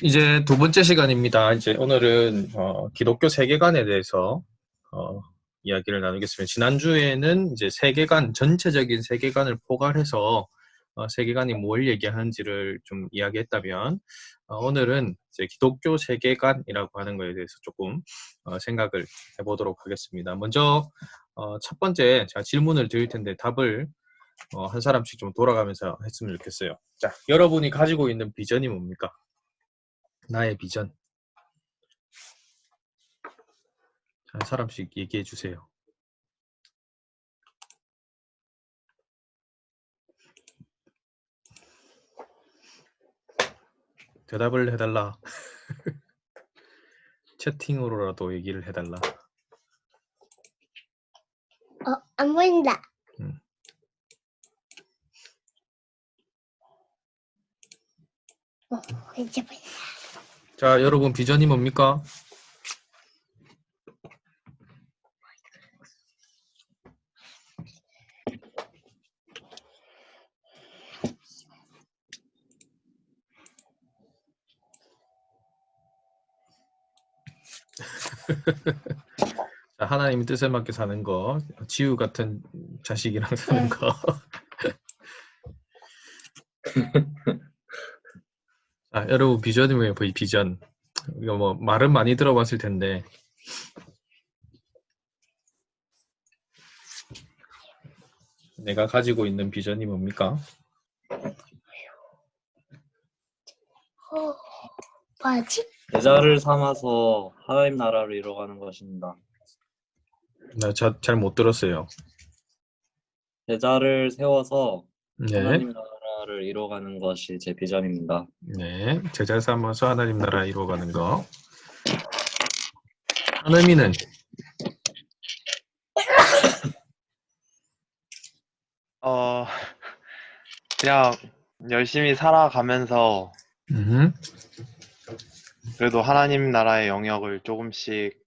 이제 두 번째 시간입니다. 이제 오늘은 기독교 세계관에 대해서 이야기를 나누겠습니다. 지난주에는 이제 세계관, 전체적인 세계관을 포괄해서 세계관이 뭘 얘기하는지를 좀 이야기했다면, 오늘은 이제 기독교 세계관이라고 하는 것에 대해서 조금 생각을 해보도록 하겠습니다. 먼저 첫 번째 제가 질문을 드릴 텐데 답을 한 사람씩 좀 돌아가면서 했으면 좋겠어요. 자, 여러분이 가지고 있는 비전이 뭡니까? 나의 비전. 한 사람씩 얘기해 주세요. 대답을 해달라. 채팅으로라도 얘기를 해달라. 안 보인다. 이제 보인다. 자, 여러분 비전이 뭡니까? 자, 하나님의 뜻에 맞게 사는 거, 지우 같은 자식이랑 사는 거. 자, 여러분 비전이 뭐예요? 비전. 이거 뭐 말은 많이 들어봤을 텐데. 내가 가지고 있는 비전이 뭡니까? 뭐지? 제자를 삼아서 하나님 나라를 이뤄가는 것입니다. 나 잘 못 들었어요. 제자를 세워서 네. 하나님 나라를 이뤄가는 것이 제 비전입니다. 네. 제자 삼아서 하나님 나라 이루어가는 거. 하나님이는 그냥 열심히 살아가면서 그래도 하나님 나라의 영역을 조금씩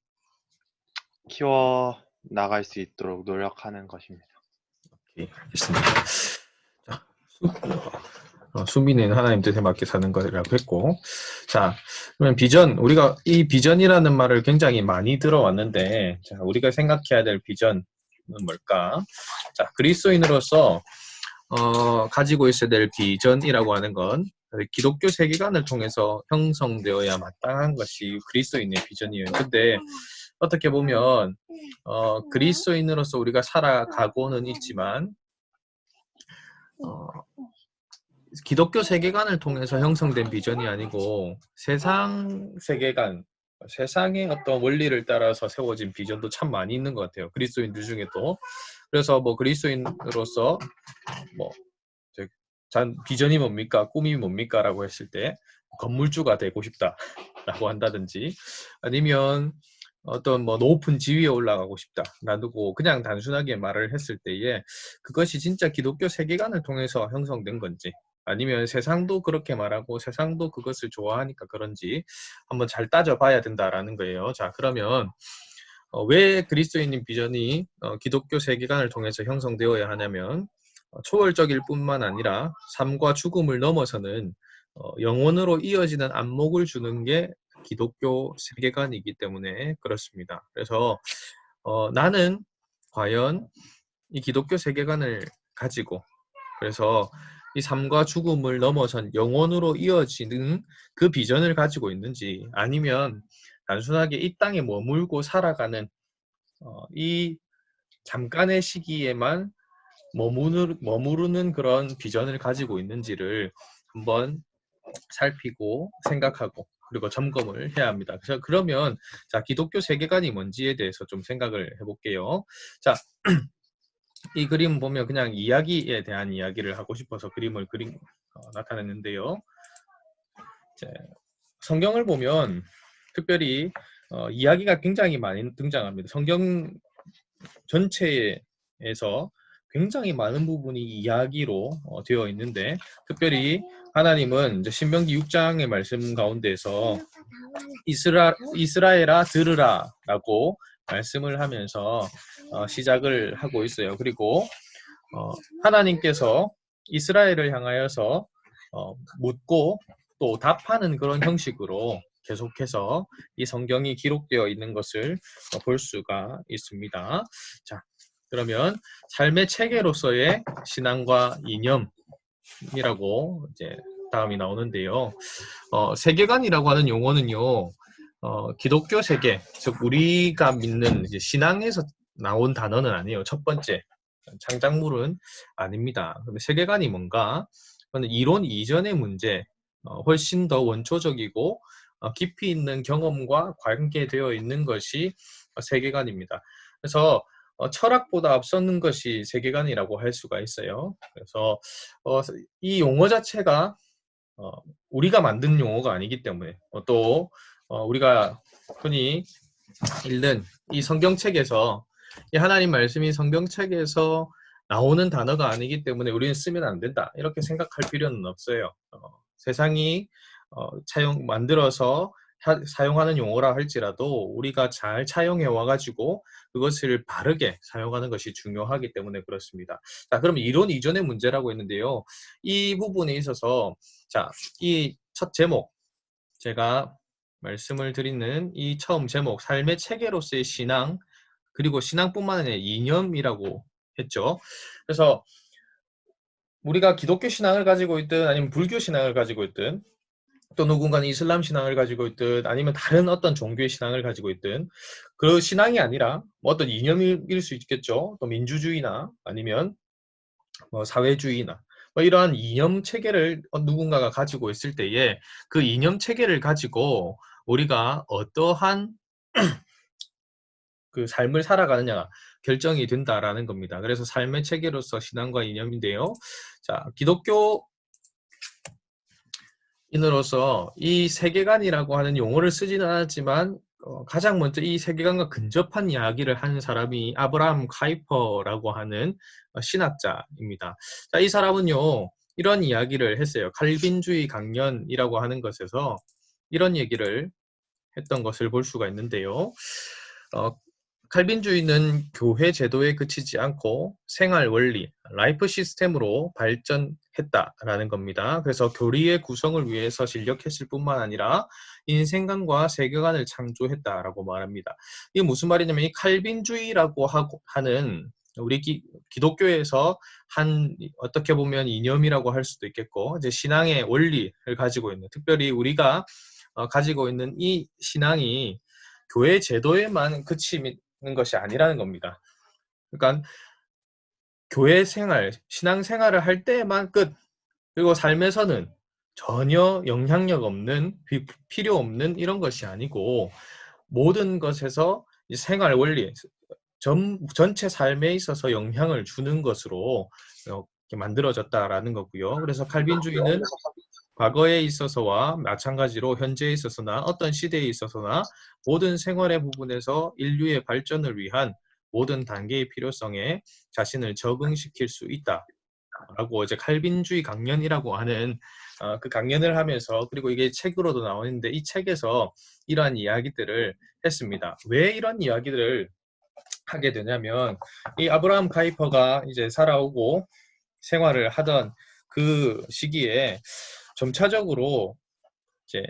키워 나갈 수 있도록 노력하는 것입니다. 오케이, 알겠습니다. 자, 수민이는 하나님 뜻에 맞게 사는 것이라고 했고, 자, 그러면 비전, 우리가 이 비전이라는 말을 굉장히 많이 들어왔는데, 자, 우리가 생각해야 될 비전은 뭘까? 자, 그리스도인으로서 가지고 있어야 될 비전이라고 하는 건 기독교 세계관을 통해서 형성되어야 마땅한 것이 그리스도인의 비전이에요. 근데 어떻게 보면 그리스도인으로서 우리가 살아가고는 있지만 기독교 세계관을 통해서 형성된 비전이 아니고 세상 세계관, 세상의 어떤 원리를 따라서 세워진 비전도 참 많이 있는 것 같아요. 그리스도인들 중에도. 그래서 뭐 그리스도인으로서 뭐 비전이 뭡니까? 꿈이 뭡니까? 라고 했을 때 건물주가 되고 싶다 라고 한다든지, 아니면 어떤 뭐 높은 지위에 올라가고 싶다 놔두고 그냥 단순하게 말을 했을 때에 그것이 진짜 기독교 세계관을 통해서 형성된 건지, 아니면 세상도 그렇게 말하고 세상도 그것을 좋아하니까 그런지 한번 잘 따져봐야 된다라는 거예요. 자, 그러면 왜 그리스도인의 비전이 기독교 세계관을 통해서 형성되어야 하냐면, 초월적일 뿐만 아니라 삶과 죽음을 넘어서는 영원으로 이어지는 안목을 주는 게 기독교 세계관이기 때문에 그렇습니다. 그래서 나는 과연 이 기독교 세계관을 가지고, 그래서 이 삶과 죽음을 넘어선 영원으로 이어지는 그 비전을 가지고 있는지, 아니면 단순하게 이 땅에 머물고 살아가는 이 잠깐의 시기에만 머무르는 그런 비전을 가지고 있는지를 한번 살피고 생각하고 그리고 점검을 해야 합니다. 그러면 자, 기독교 세계관이 뭔지에 대해서 좀 생각을 해볼게요. 자, 이 그림 보면 그냥 이야기에 대한 이야기를 하고 싶어서 그림을 나타냈는데요. 자, 성경을 보면 특별히 이야기가 굉장히 많이 등장합니다. 성경 전체에서 굉장히 많은 부분이 이야기로 되어 있는데, 특별히 하나님은 이제 신명기 6장의 말씀 가운데서 이스라엘아 들으라 라고 말씀을 하면서 시작을 하고 있어요. 그리고 하나님께서 이스라엘을 향하여서 묻고 또 답하는 그런 형식으로 계속해서 이 성경이 기록되어 있는 것을 볼 수가 있습니다. 자, 그러면 삶의 체계로서의 신앙과 이념이라고 이제 다음이 나오는데요. 세계관이라고 하는 용어는요, 기독교 세계, 즉 우리가 믿는 이제 신앙에서 나온 단어는 아니에요. 첫 번째 창작물은 아닙니다. 그럼 세계관이 뭔가? 그건 이론 이전의 문제, 훨씬 더 원초적이고 깊이 있는 경험과 관계되어 있는 것이 세계관입니다. 그래서 철학보다 앞서는 것이 세계관이라고 할 수가 있어요. 그래서 이 용어 자체가 우리가 만든 용어가 아니기 때문에 또 우리가 흔히 읽는 이 성경책에서 이 하나님 말씀이 성경책에서 나오는 단어가 아니기 때문에 우리는 쓰면 안 된다 이렇게 생각할 필요는 없어요. 세상이 만들어서 사용하는 용어라 할지라도 우리가 잘 차용해 와가지고 그것을 바르게 사용하는 것이 중요하기 때문에 그렇습니다. 자, 그럼 이론 이전의 문제라고 했는데요. 이 부분에 있어서 자, 이 첫 제목 제가 말씀을 드리는 이 처음 제목 삶의 체계로서의 신앙 그리고 신앙뿐만 아니라 이념이라고 했죠. 그래서 우리가 기독교 신앙을 가지고 있든 아니면 불교 신앙을 가지고 있든 또 누군가는 이슬람 신앙을 가지고 있든 아니면 다른 어떤 종교의 신앙을 가지고 있든 그 신앙이 아니라 뭐 어떤 이념일 수 있겠죠. 또 민주주의나 아니면 뭐 사회주의나 뭐 이러한 이념 체계를 누군가가 가지고 있을 때에 그 이념 체계를 가지고 우리가 어떠한 그 삶을 살아가느냐가 결정이 된다라는 겁니다. 그래서 삶의 체계로서 신앙과 이념인데요. 자, 기독교인으로서 이 세계관이라고 하는 용어를 쓰지는 않았지만 가장 먼저 이 세계관과 근접한 이야기를 한 사람이 아브라함 카이퍼라고 하는 신학자입니다. 자, 이 사람은요, 이런 이야기를 했어요. 칼빈주의 강연이라고 하는 것에서 이런 얘기를 했던 것을 볼 수가 있는데요. 칼빈주의는 교회 제도에 그치지 않고 생활 원리, 라이프 시스템으로 발전했다라는 겁니다. 그래서 교리의 구성을 위해서 진력했을 뿐만 아니라 인생관과 세계관을 창조했다라고 말합니다. 이게 무슨 말이냐면 이 칼빈주의라고 하는 우리 기독교에서 한 어떻게 보면 이념이라고 할 수도 있겠고 이제 신앙의 원리를 가지고 있는 특별히 우리가 가지고 있는 이 신앙이 교회 제도에만 그치는 것이 아니라는 겁니다. 그러니까 교회 생활, 신앙 생활을 할 때만 끝. 그리고 삶에서는 전혀 영향력 없는, 필요 없는 이런 것이 아니고 모든 것에서 생활 원리, 전체 삶에 있어서 영향을 주는 것으로 이렇게 만들어졌다라는 거고요. 그래서 칼빈주의는 과거에 있어서와 마찬가지로 현재에 있어서나 어떤 시대에 있어서나 모든 생활의 부분에서 인류의 발전을 위한 모든 단계의 필요성에 자신을 적응시킬 수 있다라고 이제 칼빈주의 강연이라고 하는 그 강연을 하면서 그리고 이게 책으로도 나오는데 이 책에서 이러한 이야기들을 했습니다. 왜 이런 이야기들을 하게 되냐면 이 아브라함 카이퍼가 이제 살아오고 생활을 하던 그 시기에 점차적으로 이제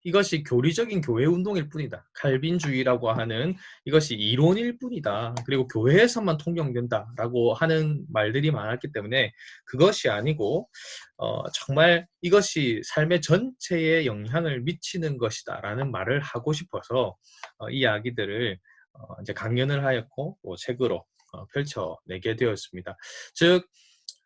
이것이 교리적인 교회 운동일 뿐이다. 칼빈주의라고 하는 이것이 이론일 뿐이다. 그리고 교회에서만 통용된다라고 하는 말들이 많았기 때문에 그것이 아니고 정말 이것이 삶의 전체에 영향을 미치는 것이다라는 말을 하고 싶어서 이 이야기들을 이제 강연을 하였고 또 책으로 펼쳐내게 되었습니다. 즉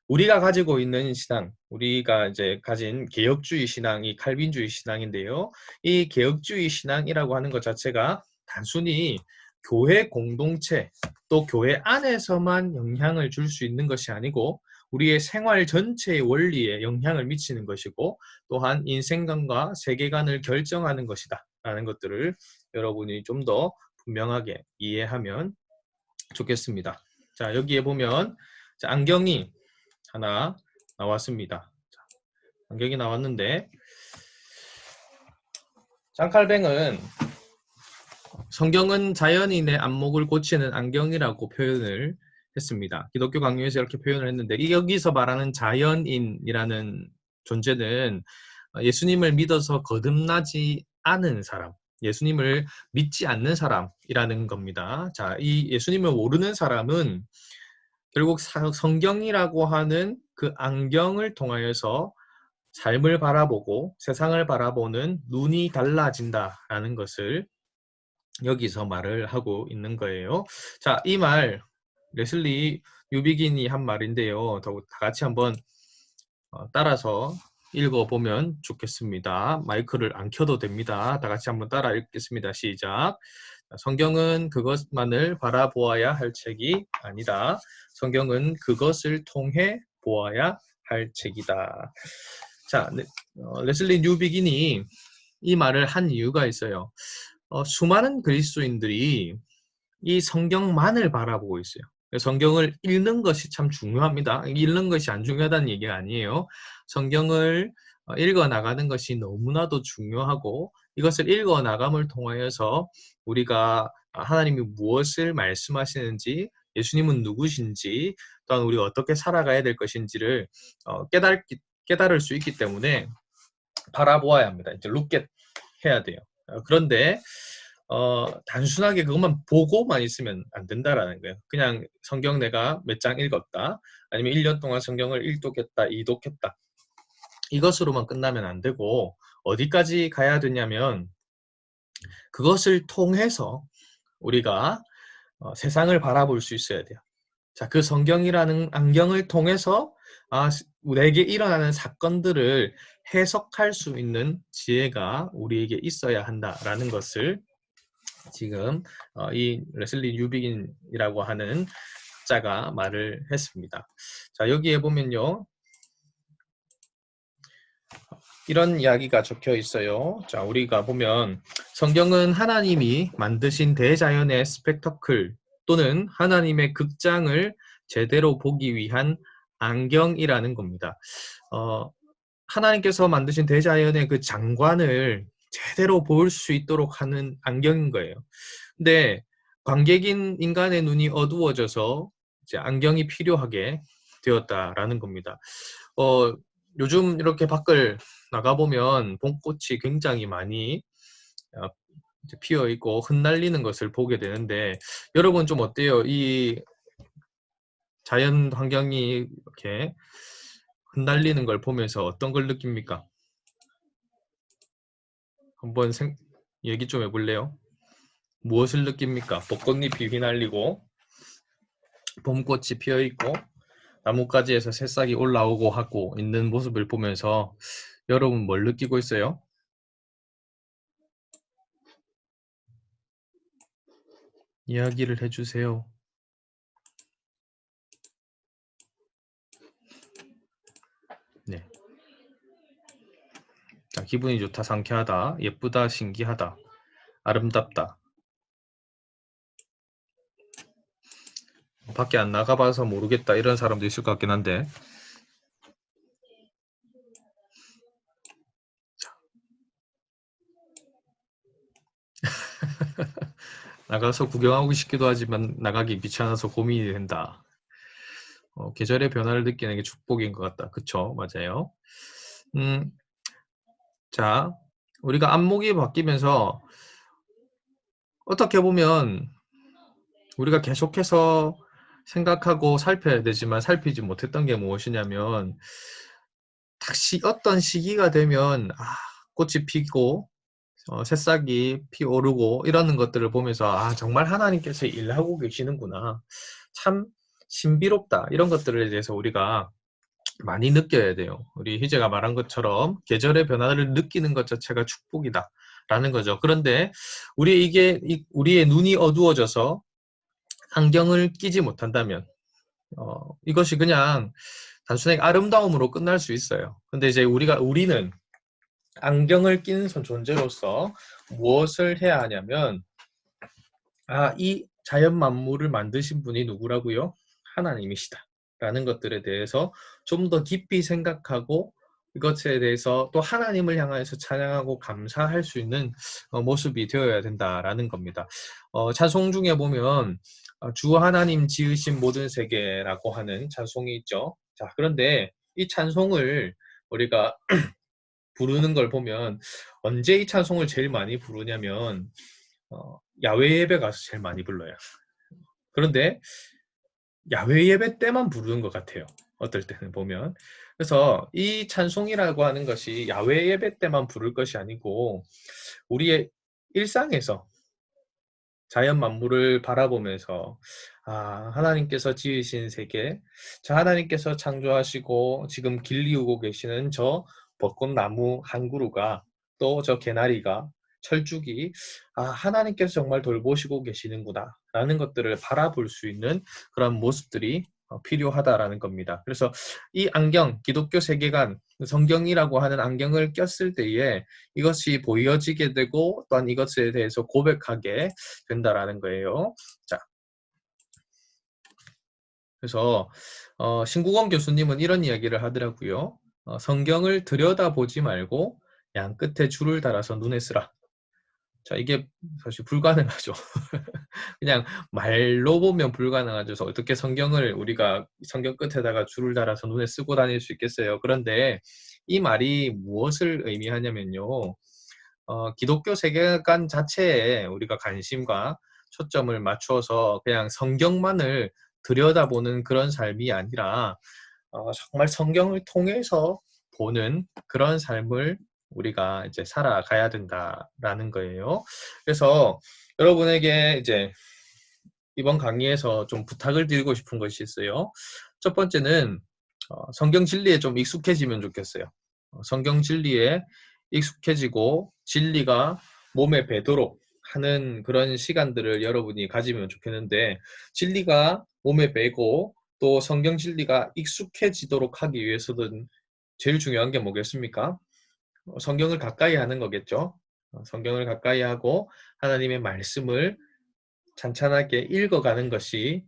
우리가 가지고 있는 신앙, 우리가 이제 가진 개혁주의 신앙이 칼빈주의 신앙인데요. 이 개혁주의 신앙이라고 하는 것 자체가 단순히 교회 공동체 또 교회 안에서만 영향을 줄 수 있는 것이 아니고 우리의 생활 전체의 원리에 영향을 미치는 것이고 또한 인생관과 세계관을 결정하는 것이다 라는 것들을 여러분이 좀 더 분명하게 이해하면 좋겠습니다. 자, 여기에 보면 안경이 하나 나왔습니다. 안경이 나왔는데 장칼뱅은 성경은 자연인의 안목을 고치는 안경이라고 표현을 했습니다. 기독교 강요에서 이렇게 표현을 했는데 여기서 말하는 자연인이라는 존재는 예수님을 믿어서 거듭나지 않은 사람, 예수님을 믿지 않는 사람이라는 겁니다. 자, 이 예수님을 모르는 사람은 결국 성경이라고 하는 그 안경을 통하여서 삶을 바라보고 세상을 바라보는 눈이 달라진다라는 것을 여기서 말을 하고 있는 거예요. 자, 이 말 레슬리 뉴비긴이 한 말인데요. 다 같이 한번 따라서 읽어보면 좋겠습니다. 마이크를 안 켜도 됩니다. 다 같이 한번 따라 읽겠습니다. 시작. 성경은 그것만을 바라보아야 할 책이 아니다. 성경은 그것을 통해 보아야 할 책이다. 자, 레슬리 뉴비긴이 이 말을 한 이유가 있어요. 수많은 그리스도인들이 이 성경만을 바라보고 있어요. 성경을 읽는 것이 참 중요합니다. 읽는 것이 안 중요하다는 얘기가 아니에요. 성경을 읽어 나가는 것이 너무나도 중요하고 이것을 읽어 나감을 통하여서 우리가 하나님이 무엇을 말씀하시는지, 예수님은 누구신지, 또한 우리가 어떻게 살아가야 될 것인지를 깨달을 수 있기 때문에 바라보아야 합니다. 이제 룩겟 해야 돼요. 그런데 단순하게 그것만 보고만 있으면 안 된다라는 거예요. 그냥 성경 내가 몇 장 읽었다, 아니면 1년 동안 성경을 1독했다, 2독했다, 이것으로만 끝나면 안 되고 어디까지 가야 되냐면 그것을 통해서 우리가 세상을 바라볼 수 있어야 돼요. 자, 그 성경이라는 안경을 통해서 내게 일어나는 사건들을 해석할 수 있는 지혜가 우리에게 있어야 한다라는 것을 지금 이 레슬리 뉴비긴이라고 하는 자가 말을 했습니다. 자, 여기에 보면요, 이런 이야기가 적혀 있어요. 자, 우리가 보면 성경은 하나님이 만드신 대자연의 스펙터클 또는 하나님의 극장을 제대로 보기 위한 안경이라는 겁니다. 하나님께서 만드신 대자연의 그 장관을 제대로 볼 수 있도록 하는 안경인 거예요. 근데 관객인 인간의 눈이 어두워져서 이제 안경이 필요하게 되었다라는 겁니다. 요즘 이렇게 밖을 나가보면 봄꽃이 굉장히 많이 피어 있고 흩날리는 것을 보게 되는데, 여러분 좀 어때요? 이 자연 환경이 이렇게 흩날리는 걸 보면서 어떤 걸 느낍니까? 한번 얘기 좀 해볼래요? 무엇을 느낍니까? 벚꽃잎이 휘날리고 봄꽃이 피어 있고 나뭇가지에서 새싹이 올라오고 하고 있는 모습을 보면서 여러분 뭘 느끼고 있어요? 이야기를 해주세요. 네. 자, 기분이 좋다, 상쾌하다, 예쁘다, 신기하다, 아름답다. 밖에 안 나가봐서 모르겠다 이런 사람도 있을 것 같긴 한데, 나가서 구경하고 싶기도 하지만 나가기 귀찮아서 고민이 된다. 계절의 변화를 느끼는 게 축복인 것 같다. 그쵸? 맞아요. 자, 우리가 안목이 바뀌면서 어떻게 보면 우리가 계속해서 생각하고 살펴야 되지만 살피지 못했던 게 무엇이냐면, 어떤 시기가 되면 꽃이 피고 새싹이 피어오르고 이러는 것들을 보면서 정말 하나님께서 일하고 계시는구나, 참 신비롭다, 이런 것들에 대해서 우리가 많이 느껴야 돼요. 우리 희재가 말한 것처럼 계절의 변화를 느끼는 것 자체가 축복이다 라는 거죠. 그런데 우리의 눈이 어두워져서 안경을 끼지 못한다면 이것이 그냥 단순하게 아름다움으로 끝날 수 있어요. 근데 이제 우리는 안경을 낀 존재로서 무엇을 해야 하냐면, 이 자연 만물을 만드신 분이 누구라고요? 하나님이시다 라는 것들에 대해서 좀 더 깊이 생각하고 이것에 대해서 또 하나님을 향해서 찬양하고 감사할 수 있는 모습이 되어야 된다라는 겁니다. 찬송 중에 보면 주 하나님 지으신 모든 세계라고 하는 찬송이 있죠. 자, 그런데 이 찬송을 우리가 부르는 걸 보면 언제 이 찬송을 제일 많이 부르냐면 야외 예배 가서 제일 많이 불러요. 그런데 야외 예배 때만 부르는 것 같아요. 어떨 때는 보면. 그래서 이 찬송이라고 하는 것이 야외 예배 때만 부를 것이 아니고 우리의 일상에서 자연 만물을 바라보면서 하나님께서 지으신 세계, 하나님께서 창조하시고 지금 길리우고 계시는 저 벚꽃나무 한 그루가 또 저 개나리가 철쭉이 하나님께서 정말 돌보시고 계시는구나 라는 것들을 바라볼 수 있는 그런 모습들이 필요하다라는 겁니다. 그래서 이 안경, 기독교 세계관, 성경이라고 하는 안경을 꼈을 때에 이것이 보여지게 되고 또한 이것에 대해서 고백하게 된다라는 거예요. 자, 그래서 신국원 교수님은 이런 이야기를 하더라고요. 성경을 들여다보지 말고 양 끝에 줄을 달아서 눈에 쓰라. 자, 이게 사실 불가능하죠. 그냥 말로 보면 불가능하죠. 그래서 어떻게 성경을 우리가 성경 끝에다가 줄을 달아서 눈에 쓰고 다닐 수 있겠어요. 그런데 이 말이 무엇을 의미하냐면요. 기독교 세계관 자체에 우리가 관심과 초점을 맞추어서 그냥 성경만을 들여다보는 그런 삶이 아니라 정말 성경을 통해서 보는 그런 삶을 우리가 이제 살아가야 된다라는 거예요. 그래서 여러분에게 이제 이번 강의에서 좀 부탁을 드리고 싶은 것이 있어요. 첫 번째는 성경 진리에 좀 익숙해지면 좋겠어요. 성경 진리에 익숙해지고 진리가 몸에 배도록 하는 그런 시간들을 여러분이 가지면 좋겠는데 진리가 몸에 배고 또 성경 진리가 익숙해지도록 하기 위해서는 제일 중요한 게 뭐겠습니까? 성경을 가까이 하는 거겠죠. 성경을 가까이 하고 하나님의 말씀을 찬찬하게 읽어가는 것이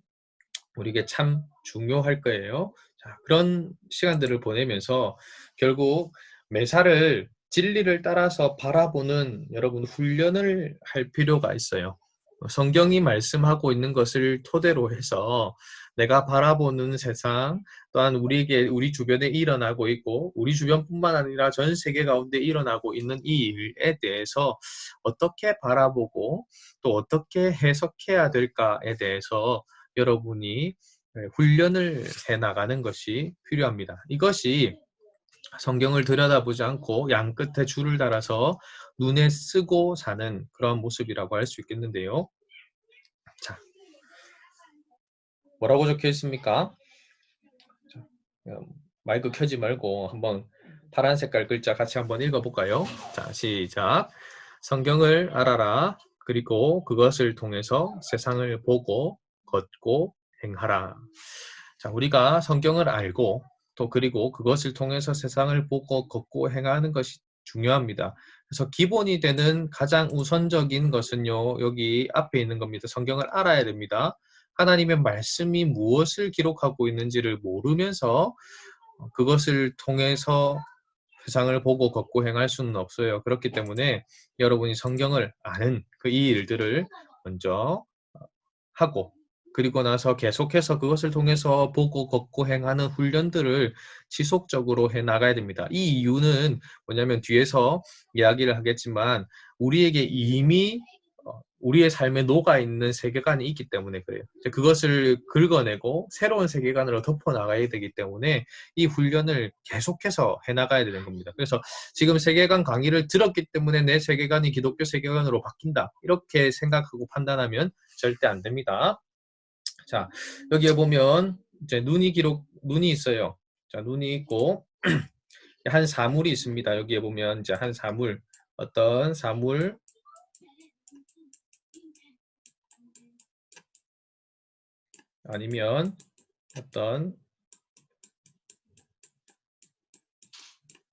우리에게 참 중요할 거예요. 자, 그런 시간들을 보내면서 결국 매사를 진리를 따라서 바라보는 여러분 훈련을 할 필요가 있어요. 성경이 말씀하고 있는 것을 토대로 해서 내가 바라보는 세상 또한 우리 주변에 일어나고 있고 우리 주변뿐만 아니라 전 세계 가운데 일어나고 있는 이 일에 대해서 어떻게 바라보고 또 어떻게 해석해야 될까에 대해서 여러분이 훈련을 해나가는 것이 필요합니다. 이것이 성경을 들여다보지 않고 양 끝에 줄을 달아서 눈에 쓰고 사는 그런 모습이라고 할 수 있겠는데요. 자, 뭐라고 적혀 있습니까? 자, 마이크 켜지 말고 한번 파란 색깔 글자 같이 한번 읽어볼까요? 자, 시작. 성경을 알아라. 그리고 그것을 통해서 세상을 보고 걷고 행하라. 자, 우리가 성경을 알고 또 그리고 그것을 통해서 세상을 보고 걷고 행하는 것이 중요합니다. 그래서 기본이 되는 가장 우선적인 것은요, 여기 앞에 있는 겁니다. 성경을 알아야 됩니다. 하나님의 말씀이 무엇을 기록하고 있는지를 모르면서 그것을 통해서 세상을 보고 걷고 행할 수는 없어요. 그렇기 때문에 여러분이 성경을 아는 이 일들을 먼저 하고 그리고 나서 계속해서 그것을 통해서 보고 걷고 행하는 훈련들을 지속적으로 해 나가야 됩니다. 이 이유는 뭐냐면 뒤에서 이야기를 하겠지만 우리에게 이미 우리의 삶에 녹아있는 세계관이 있기 때문에 그래요. 그것을 긁어내고 새로운 세계관으로 덮어나가야 되기 때문에 이 훈련을 계속해서 해나가야 되는 겁니다. 그래서 지금 세계관 강의를 들었기 때문에 내 세계관이 기독교 세계관으로 바뀐다. 이렇게 생각하고 판단하면 절대 안 됩니다. 자, 여기에 보면 이제 눈이 있어요. 자, 눈이 있고 한 사물이 있습니다. 여기에 보면 이제 한 사물, 어떤 사물 아니면 어떤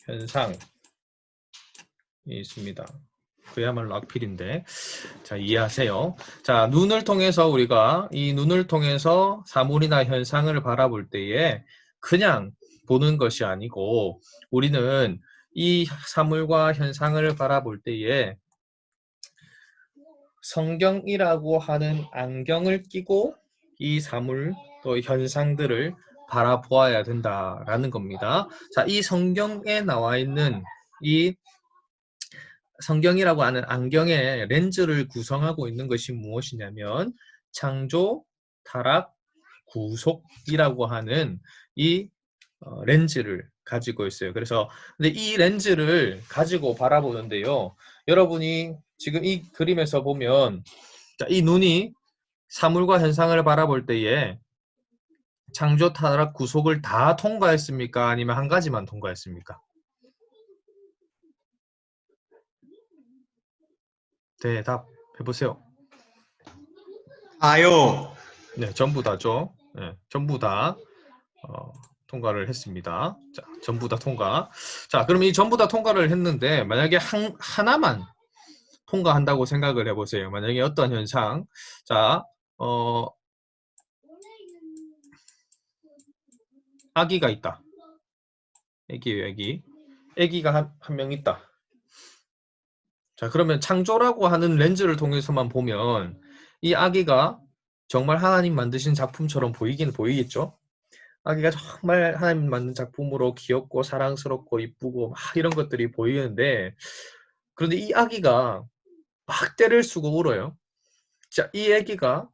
현상이 있습니다. 그야말로 악필인데 자 이해하세요. 자 눈을 통해서 우리가 이 눈을 통해서 사물이나 현상을 바라볼 때에 그냥 보는 것이 아니고 우리는 이 사물과 현상을 바라볼 때에 성경이라고 하는 안경을 끼고 이 사물 또 현상들을 바라보아야 된다라는 겁니다. 자, 이 성경에 나와 있는 이 성경이라고 하는 안경의 렌즈를 구성하고 있는 것이 무엇이냐면 창조, 타락, 구속이라고 하는 이 렌즈를 가지고 있어요. 그래서 근데 이 렌즈를 가지고 바라보는데요. 여러분이 지금 이 그림에서 보면 자, 이 눈이 사물과 현상을 바라볼 때에 창조, 타락, 구속을 다 통과했습니까? 아니면 한 가지만 통과했습니까? 대답해보세요. 다요. 네, 전부 다죠. 네, 전부 다 통과를 했습니다. 자, 전부 다 통과. 자, 그럼 이 전부 다 통과를 했는데 만약에 하나만 통과한다고 생각을 해보세요. 만약에 어떤 현상, 자, 아기가 있다. 아기예요, 아기. 아기가 한 명 있다. 자, 그러면 창조라고 하는 렌즈를 통해서만 보면 이 아기가 정말 하나님 만드신 작품처럼 보이긴 보이겠죠? 아기가 정말 하나님 만든 작품으로 귀엽고 사랑스럽고 이쁘고 막 이런 것들이 보이는데 그런데 이 아기가 막 떼를 쓰고 울어요. 자, 이 아기가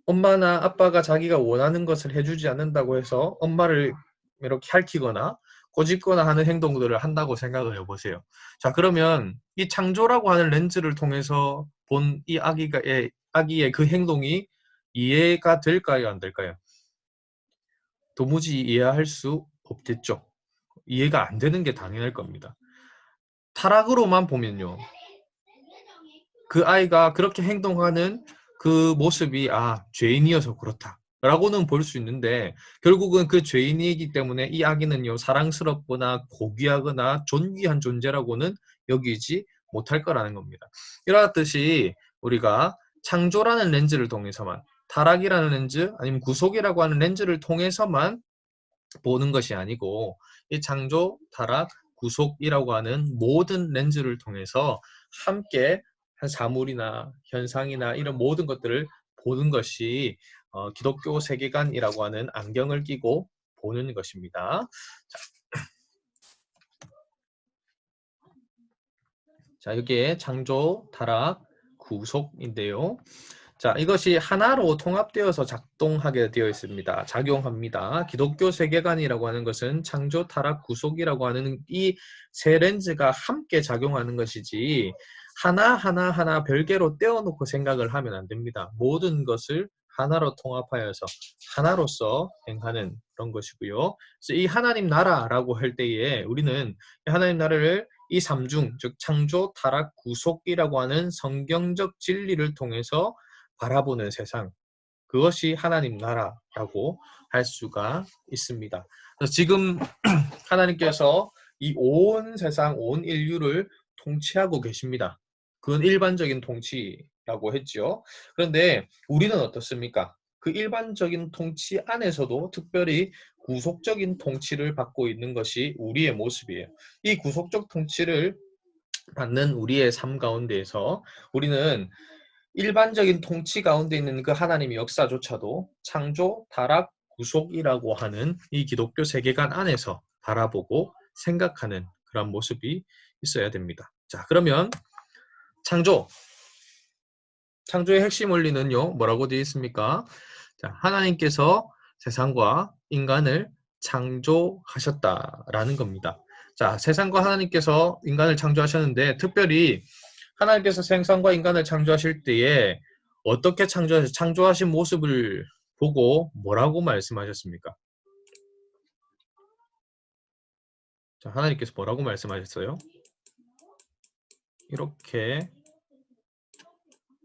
엄마나 아빠가 자기가 원하는 것을 해주지 않는다고 해서 엄마를 이렇게 핥히거나 꼬집거나 하는 행동들을 한다고 생각을 해보세요. 자, 그러면 이 창조라고 하는 렌즈를 통해서 본 이 아기의 그 행동이 이해가 될까요? 안 될까요? 도무지 이해할 수 없겠죠. 이해가 안 되는 게 당연할 겁니다. 타락으로만 보면요. 그 아이가 그렇게 행동하는 그 모습이 죄인이어서 그렇다 라고는 볼 수 있는데 결국은 그 죄인이기 때문에 이 아기는요 사랑스럽거나 고귀하거나 존귀한 존재라고는 여기지 못할 거라는 겁니다. 이렇듯이 우리가 창조라는 렌즈를 통해서만 타락이라는 렌즈 아니면 구속이라고 하는 렌즈를 통해서만 보는 것이 아니고 이 창조, 타락, 구속이라고 하는 모든 렌즈를 통해서 함께 한 사물이나 현상이나 이런 모든 것들을 보는 것이 기독교 세계관이라고 하는 안경을 끼고 보는 것입니다. 자, 여기에 창조, 타락, 구속인데요. 자, 이것이 하나로 통합되어서 작동하게 되어 있습니다. 작용합니다. 기독교 세계관이라고 하는 것은 창조, 타락, 구속이라고 하는 이 세 렌즈가 함께 작용하는 것이지 하나 별개로 떼어놓고 생각을 하면 안 됩니다. 모든 것을 하나로 통합하여서 하나로서 행하는 그런 것이고요. 그래서 이 하나님 나라라고 할 때에 우리는 하나님 나라를 이 삼중, 즉 창조, 타락, 구속이라고 하는 성경적 진리를 통해서 바라보는 세상, 그것이 하나님 나라라고 할 수가 있습니다. 그래서 지금 하나님께서 이 온 세상, 온 인류를 통치하고 계십니다. 그건 일반적인 통치라고 했죠. 그런데 우리는 어떻습니까? 그 일반적인 통치 안에서도 특별히 구속적인 통치를 받고 있는 것이 우리의 모습이에요. 이 구속적 통치를 받는 우리의 삶 가운데에서 우리는 일반적인 통치 가운데 있는 그 하나님의 역사조차도 창조, 타락, 구속이라고 하는 이 기독교 세계관 안에서 바라보고 생각하는 그런 모습이 있어야 됩니다. 자, 그러면 창조의 핵심 원리는요, 뭐라고 되어 있습니까? 자, 하나님께서 세상과 인간을 창조하셨다라는 겁니다. 자, 세상과 하나님께서 인간을 창조하셨는데 특별히 하나님께서 세상과 인간을 창조하실 때에 어떻게 창조하신 모습을 보고 뭐라고 말씀하셨습니까? 자, 하나님께서 뭐라고 말씀하셨어요? 이렇게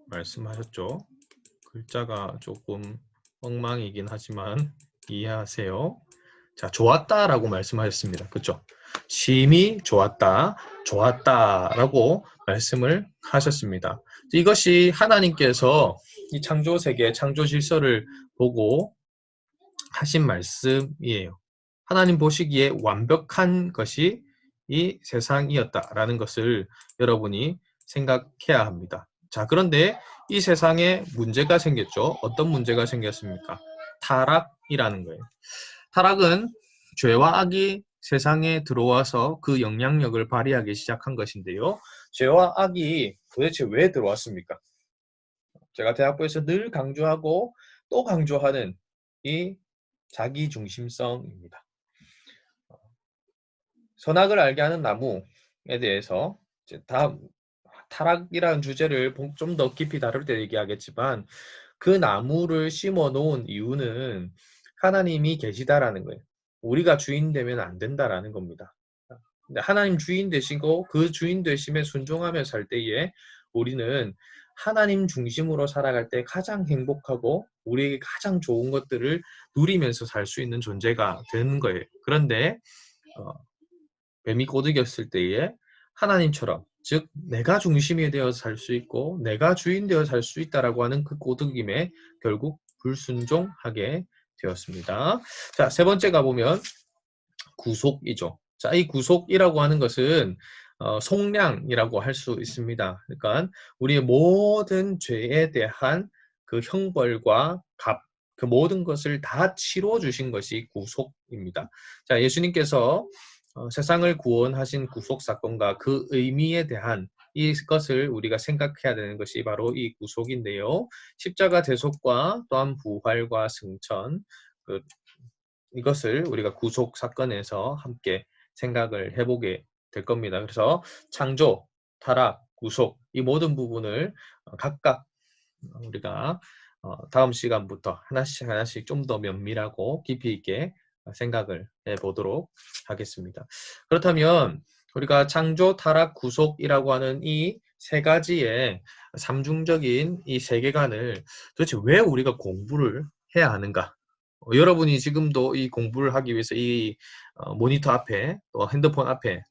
말씀하셨죠. 글자가 조금 엉망이긴 하지만 이해하세요. 자, 좋았다라고 말씀하셨습니다. 그렇죠? 심히 좋았다라고 말씀을 하셨습니다. 이것이 하나님께서 이 창조 세계, 창조 질서를 보고 하신 말씀이에요. 하나님 보시기에 완벽한 것이 이 세상이었다라는 것을 여러분이 생각해야 합니다. 자, 그런데 이 세상에 문제가 생겼죠. 어떤 문제가 생겼습니까? 타락이라는 거예요. 타락은 죄와 악이 세상에 들어와서 그 영향력을 발휘하기 시작한 것인데요. 죄와 악이 도대체 왜 들어왔습니까? 제가 대학부에서 늘 강조하고 또 강조하는 이 자기중심성입니다. 선악을 알게 하는 나무에 대해서 이제 다음 타락이라는 주제를 좀 더 깊이 다룰 때 얘기하겠지만 그 나무를 심어 놓은 이유는 하나님이 계시다라는 거예요. 우리가 주인 되면 안 된다라는 겁니다. 근데 하나님 주인 되시고 그 주인 되심에 순종하며 살 때에 우리는 하나님 중심으로 살아갈 때 가장 행복하고 우리에게 가장 좋은 것들을 누리면서 살 수 있는 존재가 되는 거예요. 그런데 뱀이 꼬드겼을 때에 하나님처럼 즉 내가 중심이 되어 살 수 있고 내가 주인 되어 살 수 있다라고 하는 그 꼬드김에 결국 불순종하게 되었습니다. 자, 세 번째 가보면 구속이죠. 자, 이 구속이라고 하는 것은 속량이라고 할 수 있습니다. 그러니까 우리의 모든 죄에 대한 그 형벌과 값, 그 모든 것을 다 치러 주신 것이 구속입니다. 자, 예수님께서 세상을 구원하신 구속 사건과 그 의미에 대한 이것을 우리가 생각해야 되는 것이 바로 이 구속인데요. 십자가 대속과 또한 부활과 승천, 이것을 우리가 구속 사건에서 함께 생각을 해보게 될 겁니다. 그래서 창조, 타락, 구속 이 모든 부분을 각각 우리가 다음 시간부터 하나씩 좀 더 면밀하고 깊이 있게 생각을 해보도록 하겠습니다. 그렇다면 우리가 창조, 타락, 구속이라고 하는 이 세 가지의 삼중적인 이 세계관을 도대체 왜 우리가 공부를 해야 하는가? 여러분이 지금도 이 공부를 하기 위해서 이 모니터 앞에 또 핸드폰 앞에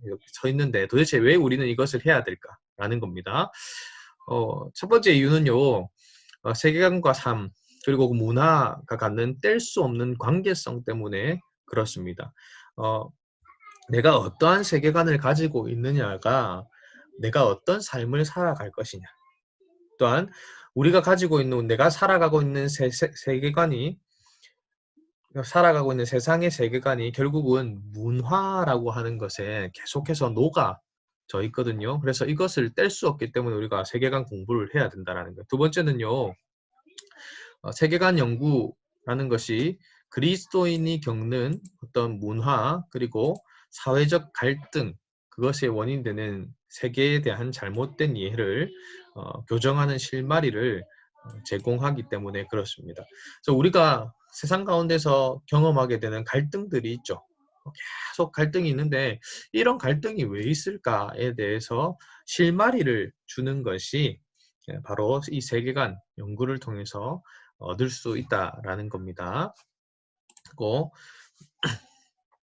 이렇게 서 있는데 도대체 왜 우리는 이것을 해야 될까라는 겁니다. 첫 번째 이유는요. 세계관과 삶 그리고 그 문화가 갖는 뗄 수 없는 관계성 때문에 그렇습니다. 내가 어떠한 세계관을 가지고 있느냐가 내가 어떤 삶을 살아갈 것이냐. 또한 우리가 가지고 있는 내가 살아가고 있는 세계관이 살아가고 있는 세상의 세계관이 결국은 문화라고 하는 것에 계속해서 녹아져 있거든요. 그래서 이것을 뗄 수 없기 때문에 우리가 세계관 공부를 해야 된다는 거예요. 두 번째는요. 세계관 연구라는 것이 그리스도인이 겪는 어떤 문화 그리고 사회적 갈등 그것의 원인되는 세계에 대한 잘못된 이해를 교정하는 실마리를 제공하기 때문에 그렇습니다. 그래서 우리가 세상 가운데서 경험하게 되는 갈등들이 있죠. 계속 갈등이 있는데 이런 갈등이 왜 있을까에 대해서 실마리를 주는 것이 바로 이 세계관 연구를 통해서 얻을 수 있다라는 겁니다. 그리고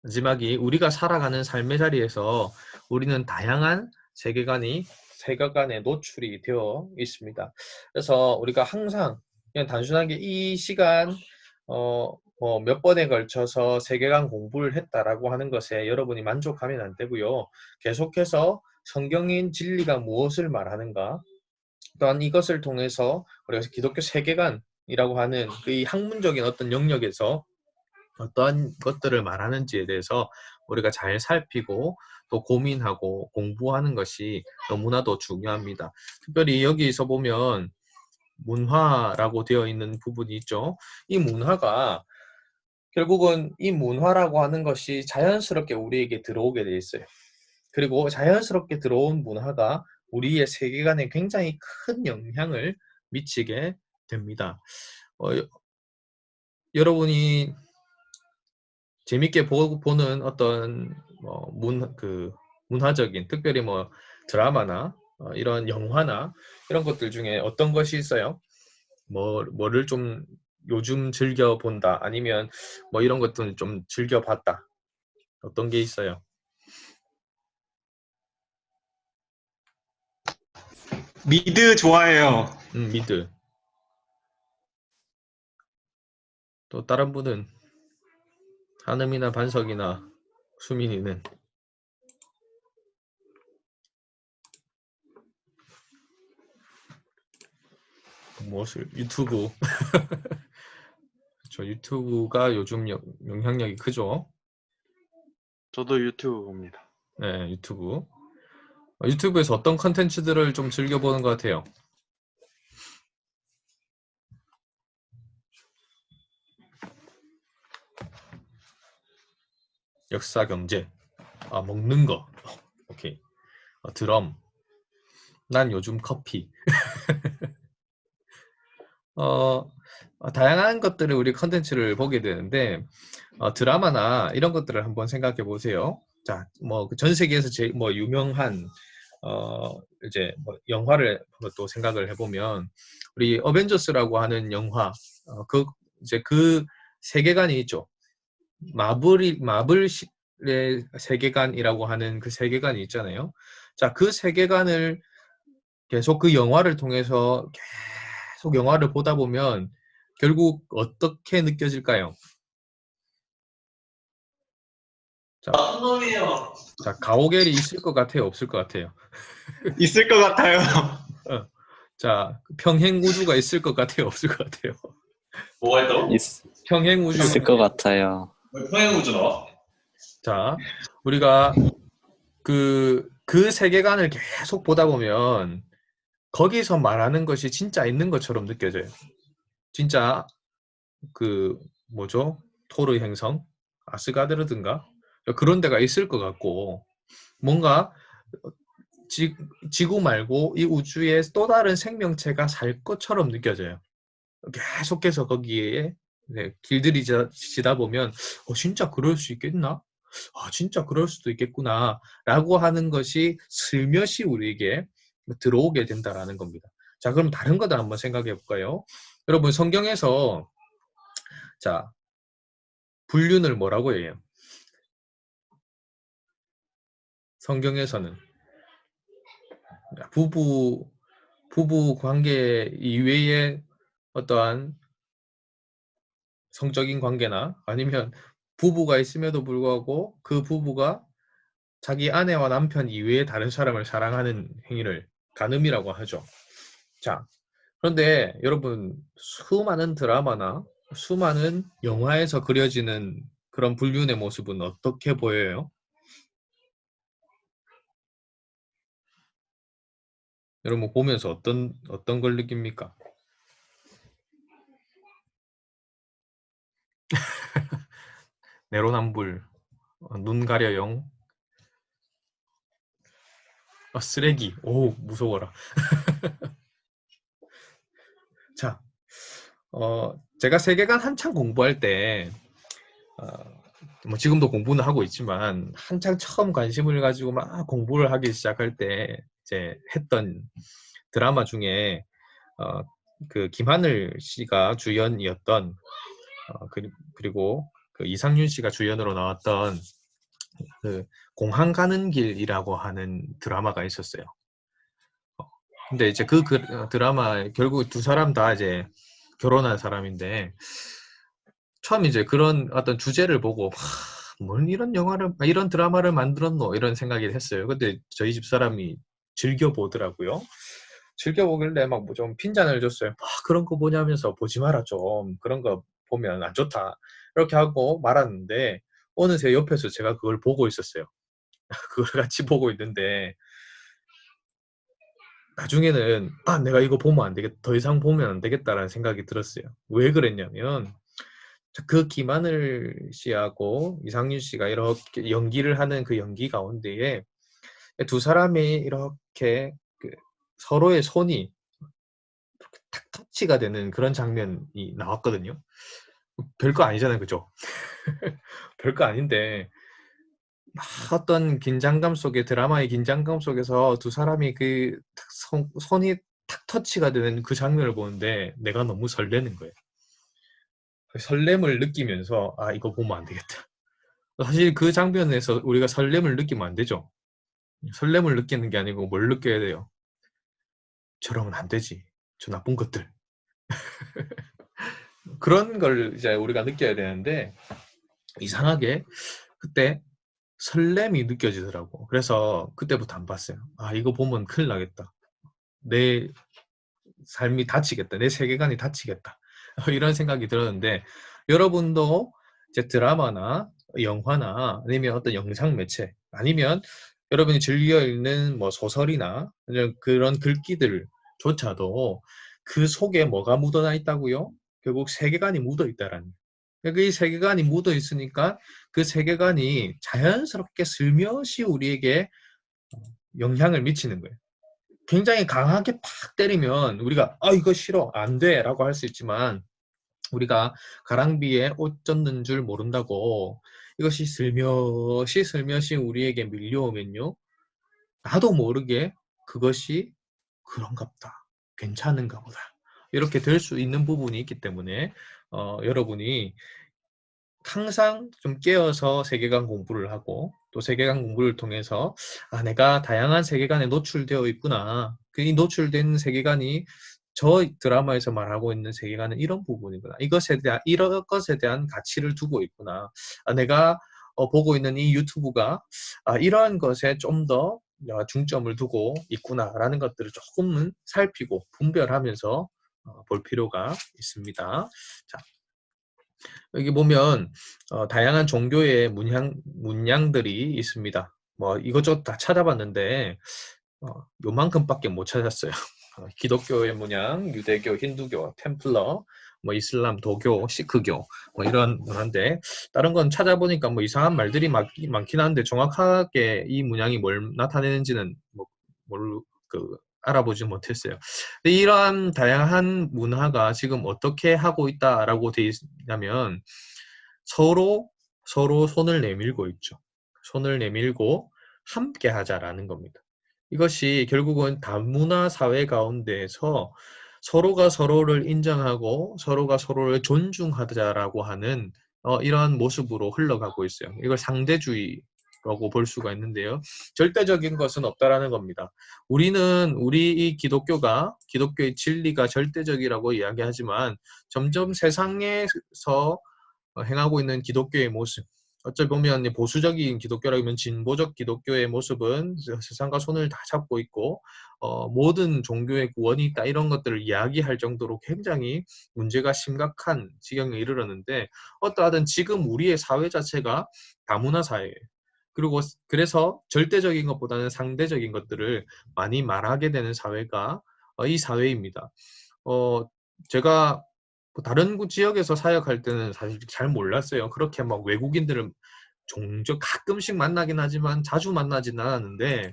마지막이 우리가 살아가는 삶의 자리에서 우리는 다양한 세계관에 노출이 되어 있습니다. 그래서 우리가 항상 그냥 단순하게 이 시간 몇 번에 걸쳐서 세계관 공부를 했다라고 하는 것에 여러분이 만족하면 안 되고요. 계속해서 성경인 진리가 무엇을 말하는가 또한 이것을 통해서 우리가 기독교 세계관이라고 하는 그 학문적인 어떤 영역에서 어떠한 것들을 말하는지에 대해서 우리가 잘 살피고 또 고민하고 공부하는 것이 너무나도 중요합니다. 특별히 여기서 보면 문화라고 되어 있는 부분이 있죠. 이 문화가 결국은 이 문화라고 하는 것이 자연스럽게 우리에게 들어오게 돼 있어요. 그리고 자연스럽게 들어온 문화가 우리의 세계관에 굉장히 큰 영향을 미치게 됩니다. 여러분이 재밌게 보는 어떤 문화적인 특별히 뭐 드라마나 이런 영화나 이런 것들 중에 어떤 것이 있어요? 뭐를 좀 요즘 즐겨 본다 아니면 뭐 이런 것들은 좀 즐겨 봤다. 어떤 게 있어요? 미드 좋아해요. 미드. 또 다른 분은 한음이나 반석이나 수민이는 무엇을 유튜브 그렇죠. 유튜브가 요즘 영향력이 크죠. 저도 유튜브 봅니다. 네, 유튜브. 유튜브에서 어떤 컨텐츠들을 좀 즐겨보는 것 같아요? 역사, 경제. 아, 먹는 거. 오케이. 드럼. 난 요즘 커피. 다양한 것들을 우리 컨텐츠를 보게 되는데 드라마나 이런 것들을 한번 생각해 보세요. 자, 뭐 전 세계에서 제일 뭐 유명한 이제 뭐 영화를 한번 또 생각을 해보면 우리 어벤져스라고 하는 영화 그 이제 그 세계관이 있죠. 마블의 세계관이라고 하는 그 세계관이 있잖아요. 자, 그 세계관을 계속 그 영화를 통해서 계속 영화를 보다 보면 결국 어떻게 느껴질까요? 자, 자, 가오갤이 있을 것 같아요? 없을 것 같아요? 있을 것 같아요. 자, 평행 우주가 있을 것 같아요? 없을 것 같아요? 뭐가 있다고? 평행 우주. 있을 것 같아요. 왜 평행우주 나와? 자, 우리가 그 세계관을 계속 보다 보면 거기서 말하는 것이 진짜 있는 것처럼 느껴져요. 진짜 그 뭐죠? 토르 행성, 아스가드르든가 그런 데가 있을 것 같고 뭔가 지구 말고 이 우주에 또 다른 생명체가 살 것처럼 느껴져요. 계속해서 거기에 길들이지다 보면 진짜 그럴 수 있겠나? 진짜 그럴 수도 있겠구나 라고 하는 것이 슬며시 우리에게 들어오게 된다라는 겁니다. 자, 그럼 다른 것도 한번 생각해 볼까요? 여러분 성경에서 자, 불륜을 뭐라고 해요? 성경에서는 부부 관계 이외의 어떠한 성적인 관계나 아니면 부부가 있음에도 불구하고 그 부부가 자기 아내와 남편 이외에 다른 사람을 사랑하는 행위를 간음이라고 하죠. 자, 그런데 여러분 수많은 드라마나 수많은 영화에서 그려지는 그런 불륜의 모습은 어떻게 보여요? 여러분 보면서 어떤 걸 느낍니까? 내로남불, 눈 가려용, 쓰레기, 오 무서워라. 자, 제가 세계관 한창 공부할 때, 뭐 지금도 공부는 하고 있지만 한창 처음 관심을 가지고 막 공부를 하기 시작할 때 이제 했던 드라마 중에 그 김하늘 씨가 주연이었던 그리고 그 이상윤 씨가 주연으로 나왔던 그 공항 가는 길이라고 하는 드라마가 있었어요. 근데 이제 그 드라마 결국 두 사람 다 이제 결혼한 사람인데 처음 이제 그런 어떤 주제를 보고 뭘 이런 영화를 이런 드라마를 만들었노 이런 생각을 했어요. 근데 저희 집 사람이 즐겨 보더라고요. 즐겨 보길래 막 뭐 좀 핀잔을 줬어요. 그런 거 보냐면서 보지 마라 좀 그런 거 보면 안 좋다 이렇게 하고 말았는데 어느새 옆에서 제가 그걸 보고 있었어요. 그걸 같이 보고 있는데 나중에는 내가 이거 보면 안 되겠다. 더 이상 보면 안 되겠다라는 생각이 들었어요. 왜 그랬냐면 그 김하늘 씨하고 이상윤 씨가 이렇게 연기를 하는 그 연기 가운데에 두 사람이 이렇게 서로의 손이 탁 터치가 되는 그런 장면이 나왔거든요. 별거 아니잖아요, 그죠? 별거 아닌데 막 어떤 긴장감 속에 드라마의 긴장감 속에서 두 사람이 그 손이 탁 터치가 되는 그 장면을 보는데 내가 너무 설레는 거예요. 설렘을 느끼면서 이거 보면 안 되겠다. 사실 그 장면에서 우리가 설렘을 느끼면 안 되죠. 설렘을 느끼는 게 아니고 뭘 느껴야 돼요? 저러면 안 되지. 저 나쁜 것들. 그런 걸 이제 우리가 느껴야 되는데 이상하게 그때 설렘이 느껴지더라고. 그래서 그때부터 안 봤어요. 이거 보면 큰일 나겠다. 내 삶이 다치겠다. 내 세계관이 다치겠다. 이런 생각이 들었는데 여러분도 이제 드라마나 영화나 아니면 어떤 영상 매체 아니면 여러분이 즐겨 읽는 뭐 소설이나 그런 글귀들조차도 그 속에 뭐가 묻어나 있다고요? 결국 세계관이 묻어 있다라는 거예요. 그러니까 이 세계관이 묻어 있으니까 그 세계관이 자연스럽게 슬며시 우리에게 영향을 미치는 거예요. 굉장히 강하게 팍 때리면 우리가 이거 싫어 안 돼 라고 할 수 있지만 우리가 가랑비에 옷 젖는 줄 모른다고 이것이 슬며시 우리에게 밀려오면요 나도 모르게 그것이 그런가 보다 괜찮은가 보다 이렇게 될 수 있는 부분이 있기 때문에 여러분이 항상 좀 깨어서 세계관 공부를 하고 또 세계관 공부를 통해서 내가 다양한 세계관에 노출되어 있구나. 이 노출된 세계관이 저 드라마에서 말하고 있는 세계관은 이런 부분이구나. 이런 것에 대한 가치를 두고 있구나. 내가 보고 있는 이 유튜브가 이러한 것에 좀 더 중점을 두고 있구나라는 것들을 조금은 살피고 분별하면서 볼 필요가 있습니다. 자, 여기 보면 다양한 종교의 문양들이 있습니다. 뭐 이것저것 다 찾아봤는데 요만큼밖에 못 찾았어요. 기독교의 문양, 유대교, 힌두교, 템플러, 뭐 이슬람, 도교, 시크교 뭐 이런 문화인데 다른 건 찾아보니까 뭐 이상한 말들이 많긴 한데 정확하게 이 문양이 뭘 나타내는지는 알아보지 못했어요. 근데 이러한 다양한 문화가 지금 어떻게 하고 있다라고 되어 있냐면 서로 손을 내밀고 있죠. 손을 내밀고 함께 하자라는 겁니다. 이것이 결국은 다문화 사회 가운데에서 서로가 서로를 인정하고 서로가 서로를 존중하자라고 하는 이러한 모습으로 흘러가고 있어요. 이걸 상대주의라고 볼 수가 있는데요. 절대적인 것은 없다라는 겁니다. 우리 이 기독교의 진리가 절대적이라고 이야기하지만 점점 세상에서 행하고 있는 기독교의 모습 어찌 보면 보수적인 기독교라면 진보적 기독교의 모습은 세상과 손을 다 잡고 있고 모든 종교의 구원이 있다 이런 것들을 이야기할 정도로 굉장히 문제가 심각한 지경에 이르렀는데 어떠하든 지금 우리의 사회 자체가 다문화 사회예요. 그리고 그래서 절대적인 것보다는 상대적인 것들을 많이 말하게 되는 사회가 이 사회입니다. 제가 다른 지역에서 사역할 때는 사실 잘 몰랐어요. 그렇게 막 외국인들을 종종 가끔씩 만나긴 하지만 자주 만나지는 않았는데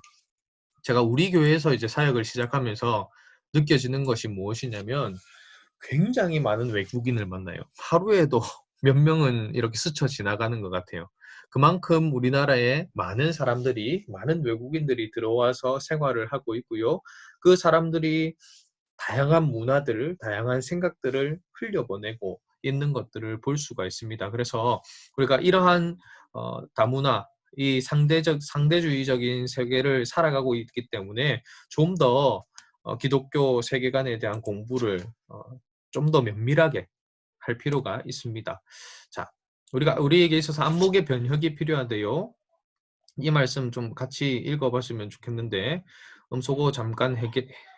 제가 우리 교회에서 이제 사역을 시작하면서 느껴지는 것이 무엇이냐면 굉장히 많은 외국인을 만나요. 하루에도 몇 명은 이렇게 스쳐 지나가는 것 같아요. 그만큼 우리나라에 많은 외국인들이 들어와서 생활을 하고 있고요. 그 사람들이 다양한 문화들을, 다양한 생각들을 흘려보내고 있는 것들을 볼 수가 있습니다. 그래서 우리가 이러한 다문화, 이 상대주의적인 세계를 살아가고 있기 때문에 좀 더 기독교 세계관에 대한 공부를 좀 더 면밀하게 할 필요가 있습니다. 자, 우리에게 있어서 안목의 변혁이 필요한데요. 이 말씀 좀 같이 읽어봤으면 좋겠는데 음소거 잠깐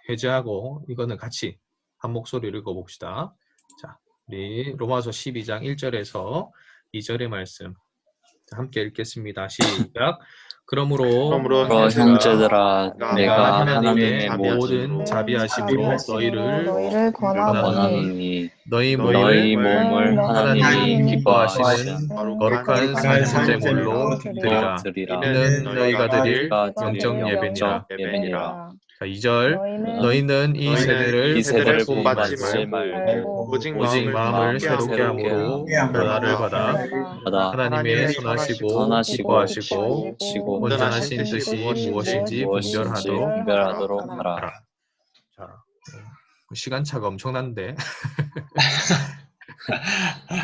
해제하고 이거는 같이 한 목소리로 읽어봅시다. 자, 우리 로마서 12장 1절에서 2절의 말씀 함께 읽겠습니다. 시작. 그러므로 형제들아, 내가 내가 하나님의 하나님의 모든 자비하심으로 너희를 권하노니 너희 너희 몸을 하나님이 하나님이 기뻐하시는 기뻐하시는 거룩한 산제물로 드리라. 드리라. 이는 너희가 드릴 너희가 영적 예배니라. 예배니라. 자, 2절 너희는 이 세대를 세대를 본받지 본받지 말고 오직 오직 마음을 새롭게 새롭게 함으로 함으로 변화를 받아 받아 하나님의 선하시고 선하시고 기뻐하시고 기뻐하시고 온전하신 뜻이 무엇인지 분별하도록 분별하도록 하라. 하라. 자, 시간차가 엄청난데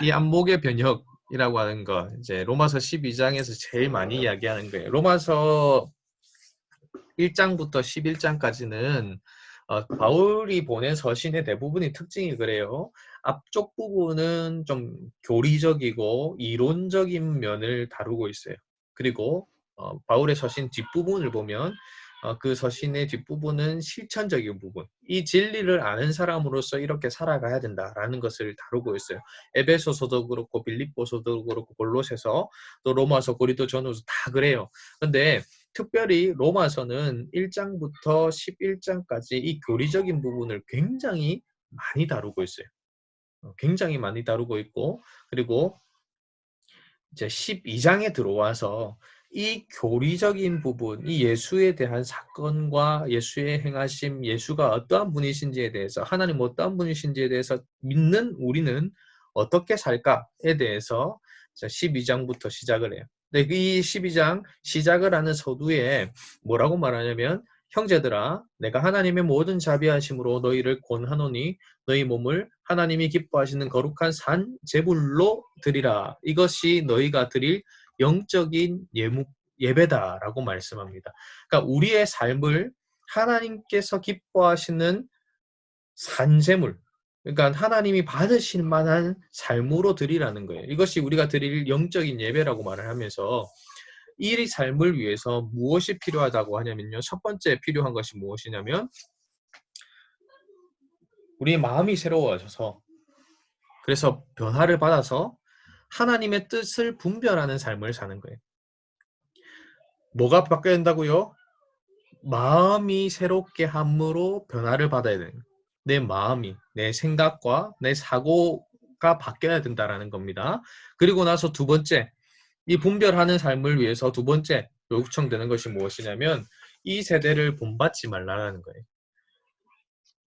이 안목의 변혁이라고 하는 거 이제 로마서 12장에서 제일 많이 이야기하는 거예요. 로마서 1장부터 11장까지는 바울이 보낸 서신의 대부분이 특징이 그래요. 앞쪽 부분은 좀 교리적이고 이론적인 면을 다루고 있어요. 그리고 바울의 서신 뒷부분을 보면 그 서신의 뒷부분은 실천적인 부분, 이 진리를 아는 사람으로서 이렇게 살아가야 된다라는 것을 다루고 있어요. 에베소서도 그렇고 빌립보서도 그렇고 골로새서 또 로마서 고린도전후서 다 그래요. 근데 특별히 로마서는 1장부터 11장까지 이 교리적인 부분을 굉장히 많이 다루고 있어요. 굉장히 많이 다루고 있고, 그리고 이제 12장에 들어와서 이 교리적인 부분, 이 예수에 대한 사건과 예수의 행하심, 예수가 어떠한 분이신지에 대해서, 하나님 어떠한 분이신지에 대해서 믿는 우리는 어떻게 살까에 대해서 12장부터 시작을 해요. 근데 이 12장 시작을 하는 서두에 뭐라고 말하냐면, 형제들아, 내가 하나님의 모든 자비하심으로 너희를 권하노니 너희 몸을 하나님이 기뻐하시는 거룩한 산 제물로 드리라. 이것이 너희가 드릴 영적인 예배다라고 말씀합니다. 그러니까 우리의 삶을 하나님께서 기뻐하시는 산제물, 그러니까 하나님이 받으실 만한 삶으로 드리라는 거예요. 이것이 우리가 드릴 영적인 예배라고 말을 하면서 이 삶을 위해서 무엇이 필요하다고 하냐면요. 첫 번째 필요한 것이 무엇이냐면 우리의 마음이 새로워져서, 그래서 변화를 받아서 하나님의 뜻을 분별하는 삶을 사는 거예요. 뭐가 바뀌어야 된다고요? 마음이 새롭게 함으로 변화를 받아야 돼요. 내 마음이, 내 생각과 내 사고가 바뀌어야 된다는 겁니다. 그리고 나서 두 번째, 이 분별하는 삶을 위해서 두 번째 요청되는 것이 무엇이냐면 이 세대를 본받지 말라는 거예요.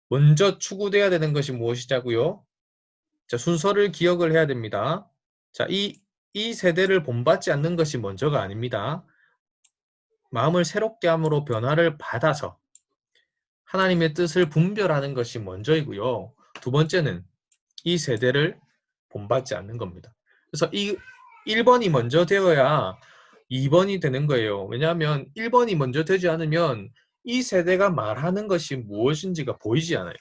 먼저 추구돼야 되는 것이 무엇이냐고요? 자, 순서를 기억을 해야 됩니다. 자, 이 세대를 본받지 않는 것이 먼저가 아닙니다. 마음을 새롭게 함으로 변화를 받아서 하나님의 뜻을 분별하는 것이 먼저이고요. 두 번째는 이 세대를 본받지 않는 겁니다. 그래서 이 1번이 먼저 되어야 2번이 되는 거예요. 왜냐하면 1번이 먼저 되지 않으면 이 세대가 말하는 것이 무엇인지가 보이지 않아요.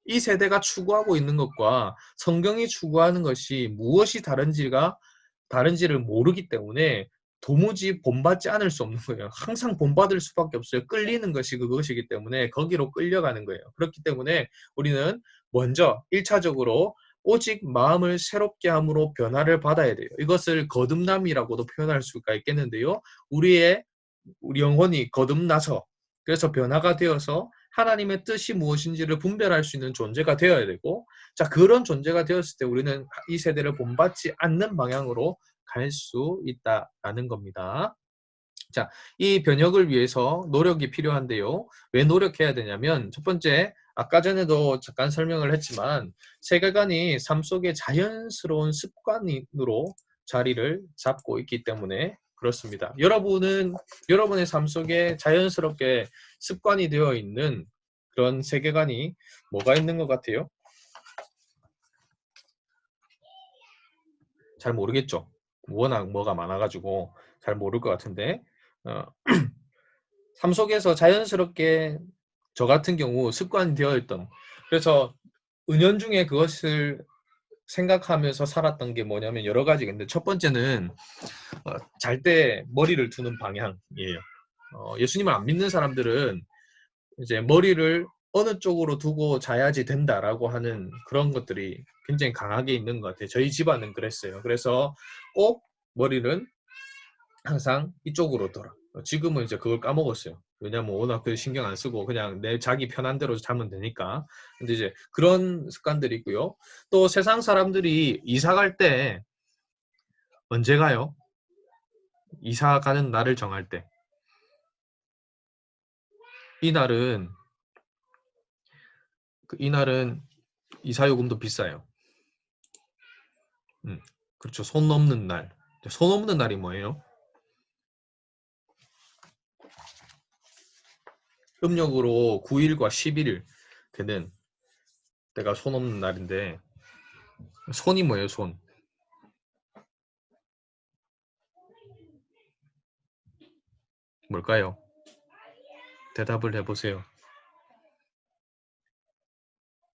이 세대가 추구하고 있는 것과 성경이 추구하는 것이 무엇이 다른지를 모르기 때문에 도무지 본받지 않을 수 없는 거예요. 항상 본받을 수밖에 없어요. 끌리는 것이 그것이기 때문에 거기로 끌려가는 거예요. 그렇기 때문에 우리는 먼저 1차적으로 오직 마음을 새롭게 함으로 변화를 받아야 돼요. 이것을 거듭남이라고도 표현할 수가 있겠는데요. 우리 영혼이 거듭나서, 그래서 변화가 되어서 하나님의 뜻이 무엇인지를 분별할 수 있는 존재가 되어야 되고, 자, 그런 존재가 되었을 때 우리는 이 세대를 본받지 않는 방향으로 갈 수 있다라는 겁니다. 자, 이 변혁을 위해서 노력이 필요한데요. 왜 노력해야 되냐면, 첫 번째, 아까 전에도 잠깐 설명을 했지만 세계관이 삶 속에 자연스러운 습관으로 자리를 잡고 있기 때문에 그렇습니다. 여러분의 삶 속에 자연스럽게 습관이 되어 있는 그런 세계관이 뭐가 있는 것 같아요? 잘 모르겠죠. 워낙 뭐가 많아가지고 잘 모를 것 같은데, 삶 속에서 자연스럽게 저 같은 경우 습관이 되어 있던, 그래서 은연중에 그것을 생각하면서 살았던 게 뭐냐면 여러 가지가 있는데, 첫 번째는 잘 때 머리를 두는 방향이에요. 예수님을 안 믿는 사람들은 이제 머리를 어느 쪽으로 두고 자야지 된다라고 하는 그런 것들이 굉장히 강하게 있는 것 같아요. 저희 집안은 그랬어요. 그래서 꼭 머리는 항상 이쪽으로 돌아. 지금은 이제 그걸 까먹었어요. 왜냐면 워낙 그 신경 안 쓰고 그냥 내 자기 편한 대로 자면 되니까. 근데 이제 그런 습관들이 있고요. 또 세상 사람들이 이사 갈 때 언제 가요? 이사 가는 날을 정할 때. 이날은 이사요금도 비싸요. 그렇죠. 손 넘는 날. 손 넘는 날이 뭐예요? 음력으로 9일과 11일 되는 때가 손 넘는 날인데, 손이 뭐예요, 손? 뭘까요? 대답을 해보세요.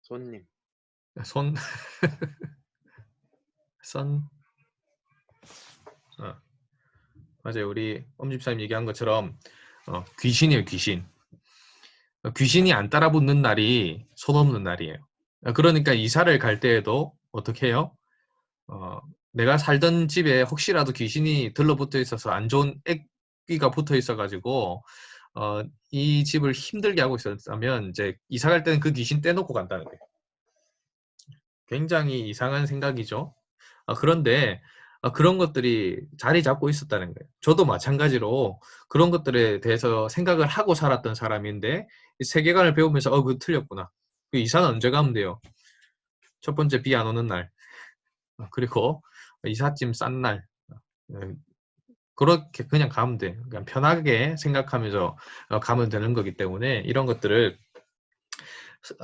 손님. 손, 맞아요. 우리 엄집사님 얘기한 것처럼 귀신이에요, 귀신. 귀신이 안 따라붙는 날이 손 없는 날이에요. 그러니까 이사를 갈 때에도 어떻게 해요? 내가 살던 집에 혹시라도 귀신이 들러붙어 있어서 안 좋은 액기가 붙어 있어가지고 이 집을 힘들게 하고 있었다면 이제 이사 갈 때는 그 귀신 떼놓고 간다는 거예요. 굉장히 이상한 생각이죠. 그런데 그런 것들이 자리 잡고 있었다는 거예요. 저도 마찬가지로 그런 것들에 대해서 생각을 하고 살았던 사람인데 이 세계관을 배우면서 그거 틀렸구나. 그 이사는 언제 가면 돼요? 첫 번째 비 안 오는 날. 그리고 이삿짐 싼 날. 그렇게 그냥 가면 돼. 그냥 편하게 생각하면서 가면 되는 거기 때문에 이런 것들을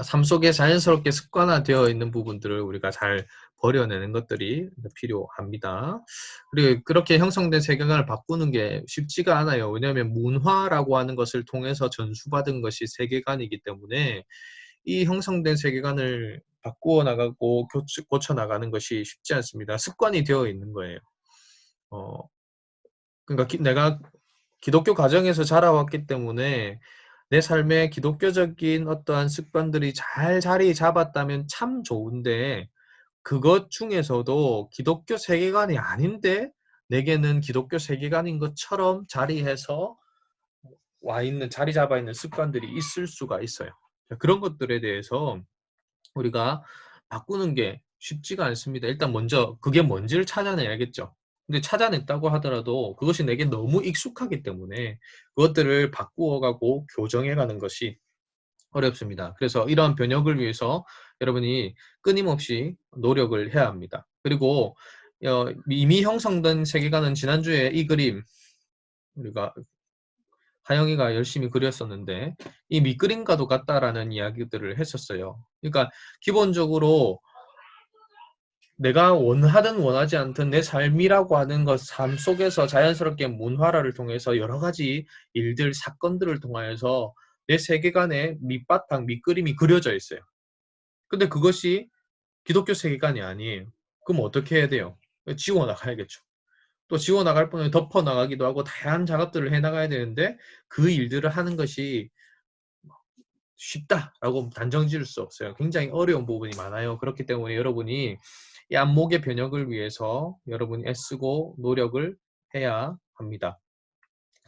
삶 속에 자연스럽게 습관화되어 있는 부분들을 우리가 잘 버려내는 것들이 필요합니다. 그리고 그렇게 형성된 세계관을 바꾸는 게 쉽지가 않아요. 왜냐하면 문화라고 하는 것을 통해서 전수받은 것이 세계관이기 때문에 이 형성된 세계관을 바꾸어 나가고 고쳐 나가는 것이 쉽지 않습니다. 습관이 되어 있는 거예요. 그러니까 내가 기독교 가정에서 자라왔기 때문에 내 삶에 기독교적인 어떠한 습관들이 잘 자리 잡았다면 참 좋은데 그것 중에서도 기독교 세계관이 아닌데 내게는 기독교 세계관인 것처럼 자리해서 자리 잡아 있는 습관들이 있을 수가 있어요. 그런 것들에 대해서 우리가 바꾸는 게 쉽지가 않습니다. 일단 먼저 그게 뭔지를 찾아내야겠죠. 근데 찾아냈다고 하더라도 그것이 내게 너무 익숙하기 때문에 그것들을 바꾸어가고 교정해가는 것이 어렵습니다. 그래서 이러한 변혁을 위해서 여러분이 끊임없이 노력을 해야 합니다. 그리고 이미 형성된 세계관은 지난주에 이 그림 우리가 하영이가 열심히 그렸었는데 이 밑그림과도 같다라는 이야기들을 했었어요. 그러니까 기본적으로 내가 원하든 원하지 않든 내 삶이라고 하는 것, 삶 속에서 자연스럽게 문화라를 통해서 여러 가지 일들, 사건들을 통하여서 내 세계관에 밑바탕, 밑그림이 그려져 있어요. 근데 그것이 기독교 세계관이 아니에요. 그럼 어떻게 해야 돼요? 지워나가야겠죠. 또 지워나갈 뿐에 덮어나가기도 하고 다양한 작업들을 해나가야 되는데 그 일들을 하는 것이 쉽다라고 단정 지을 수 없어요. 굉장히 어려운 부분이 많아요. 그렇기 때문에 여러분이 이 안목의 변혁을 위해서 여러분이 애쓰고 노력을 해야 합니다.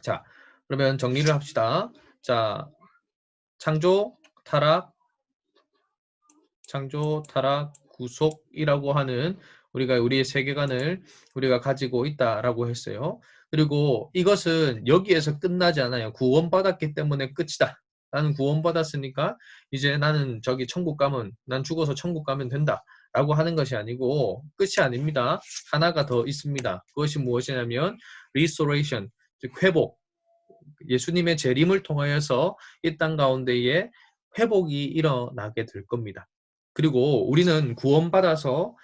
자, 그러면 정리를 합시다. 자, 창조, 타락, 구속이라고 하는 우리가 우리의 세계관을 우리가 가지고 있다라고 했어요. 그리고 이것은 여기에서 끝나지 않아요. 구원받았기 때문에 끝이다. 나는 구원받았으니까 이제 나는 천국 가면 난 죽어서 천국 가면 된다. 라고 하는 것이 아니고 끝이 아닙니다. 하나가 더 있습니다. 그것이 무엇이냐면 restoration, 즉 회복. 예수님의 재림을 통하여서 이 땅 가운데에 회복이 일어나게 될 겁니다. 그리고 우리는 구원받아서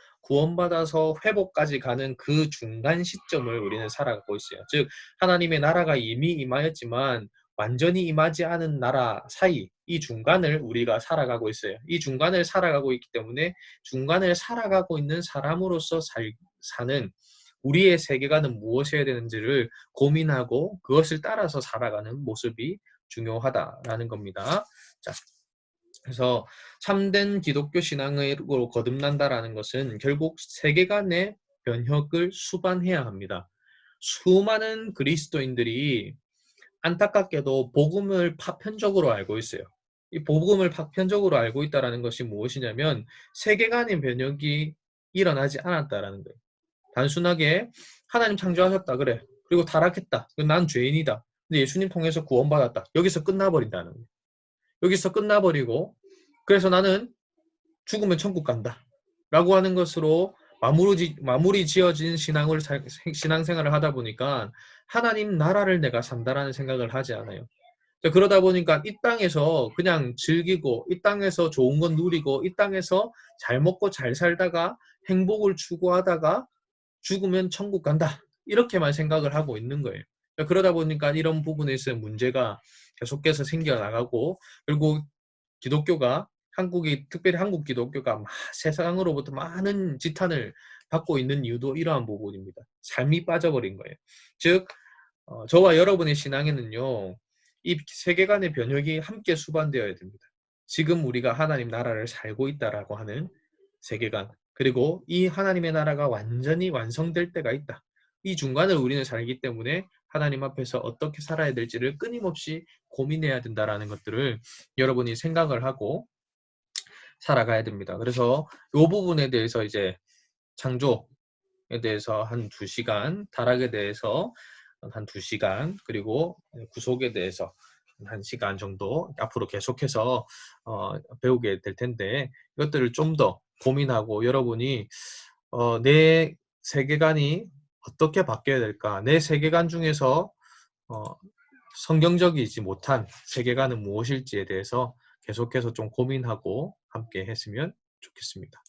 회복까지 가는 그 중간 시점을 우리는 살아가고 있어요. 즉 하나님의 나라가 이미 임하였지만 완전히 임하지 않은 나라 사이 이 중간을 우리가 살아가고 있어요. 이 중간을 살아가고 있기 때문에 중간을 살아가고 있는 사람으로서 사는 우리의 세계관은 무엇이어야 되는지를 고민하고 그것을 따라서 살아가는 모습이 중요하다라는 겁니다. 자, 그래서 참된 기독교 신앙으로 거듭난다라는 것은 결국 세계관의 변혁을 수반해야 합니다. 수많은 그리스도인들이 안타깝게도 복음을 파편적으로 알고 있어요. 이 복음을 파편적으로 알고 있다는 것이 무엇이냐면 세계관의 변혁이 일어나지 않았다라는 거예요. 단순하게 하나님 창조하셨다 그래. 그리고 타락했다. 난 죄인이다. 근데 예수님 통해서 구원받았다. 여기서 끝나버린다는 거예요. 여기서 끝나버리고 그래서 나는 죽으면 천국 간다. 라고 하는 것으로 마무리 지어진 신앙생활을 하다 보니까 하나님 나라를 내가 산다라는 생각을 하지 않아요. 그러다 보니까 이 땅에서 그냥 즐기고 이 땅에서 좋은 건 누리고 이 땅에서 잘 먹고 잘 살다가 행복을 추구하다가 죽으면 천국 간다. 이렇게만 생각을 하고 있는 거예요. 그러다 보니까 이런 부분에서 문제가 계속해서 생겨나가고 결국 기독교가 특별히 한국 기독교가 세상으로부터 많은 지탄을 받고 있는 이유도 이러한 부분입니다. 삶이 빠져버린 거예요. 즉 저와 여러분의 신앙에는요. 이 세계관의 변혁이 함께 수반되어야 됩니다. 지금 우리가 하나님 나라를 살고 있다라고 하는 세계관, 그리고 이 하나님의 나라가 완전히 완성될 때가 있다. 이 중간을 우리는 살기 때문에 하나님 앞에서 어떻게 살아야 될지를 끊임없이 고민해야 된다라는 것들을 여러분이 생각을 하고 살아가야 됩니다. 그래서 이 부분에 대해서 이제 창조에 대해서 한 2시간, 타락에 대해서 한 2시간, 그리고 구속에 대해서 한 1시간 정도 앞으로 계속해서 배우게 될 텐데, 이것들을 좀 더 고민하고 여러분이 내 세계관이 어떻게 바뀌어야 될까? 내 세계관 중에서 성경적이지 못한 세계관은 무엇일지에 대해서 계속해서 좀 고민하고 함께 했으면 좋겠습니다.